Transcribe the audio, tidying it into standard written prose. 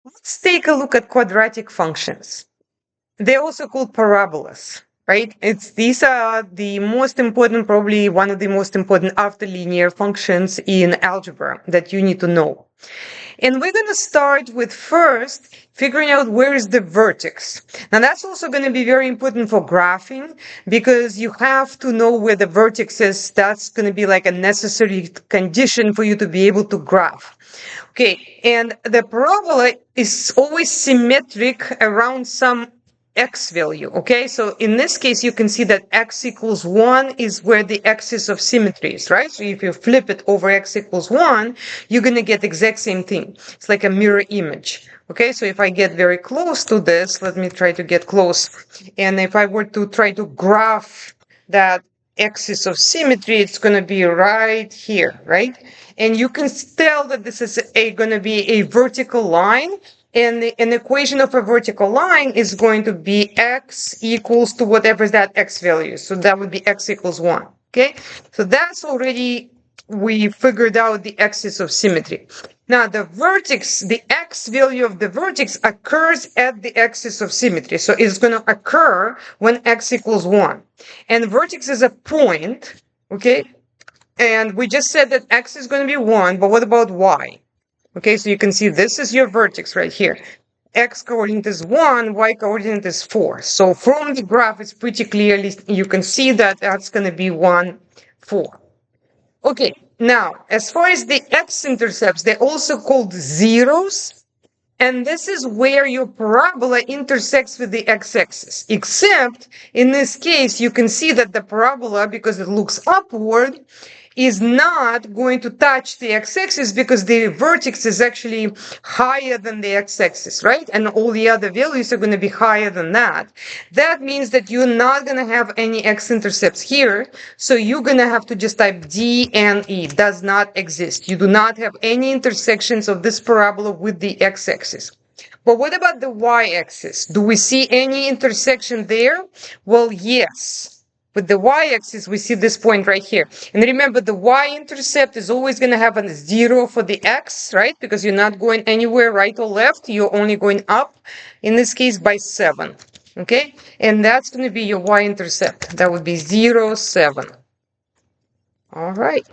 Let's take a look at quadratic functions. They're also called parabolas, right? These are the most important, probably one of the most important after linear functions in algebra that you need to know. And we're going to start with first figuring out where is the vertex. Now that's also going to be very important for graphing because you have to know where the vertex is. That's going to be like a necessary condition for you to be able to graph. Okay, and the parabola is always symmetric around some x value. Okay, so in this case, you can see that x equals 1 is where the axis of symmetry is, right? So if you flip it over x equals 1, you're going to get the exact same thing. It's like a mirror image. Okay, so if I get very close to this, let me try to get close. And if I were to try to graph that axis of symmetry, it's going to be right here, right? And you can tell that this is going to be a vertical line. And an equation of a vertical line is going to be x equals to whatever that x value is. So that would be x equals 1. Okay, so that's already, we figured out the axis of symmetry. Now the vertex, the x value of the vertex occurs at the axis of symmetry. So it's going to occur when x equals 1. And vertex is a point, okay? And we just said that x is going to be 1, but what about y? Okay, so you can see this is your vertex right here. X coordinate is 1, y coordinate is 4. So from the graph, it's pretty clearly, you can see that that's going to be 1, 4. Okay, now, as far as the x-intercepts, they're also called zeros. And this is where your parabola intersects with the x-axis. Except, in this case, you can see that the parabola, because it looks upward, is not going to touch the x-axis because the vertex is actually higher than the x-axis, right? And all the other values are going to be higher than that. That means that you're not going to have any x-intercepts here. So you're going to have to just type D and E. Does not exist. You do not have any intersections of this parabola with the x-axis. But what about the y-axis? Do we see any intersection there? Well, yes. With the y-axis, we see this point right here. And remember, the y-intercept is always going to have a 0 for the x, right? Because you're not going anywhere right or left. You're only going up, in this case, by 7. Okay? And that's going to be your y-intercept. That would be 0, 7. All right.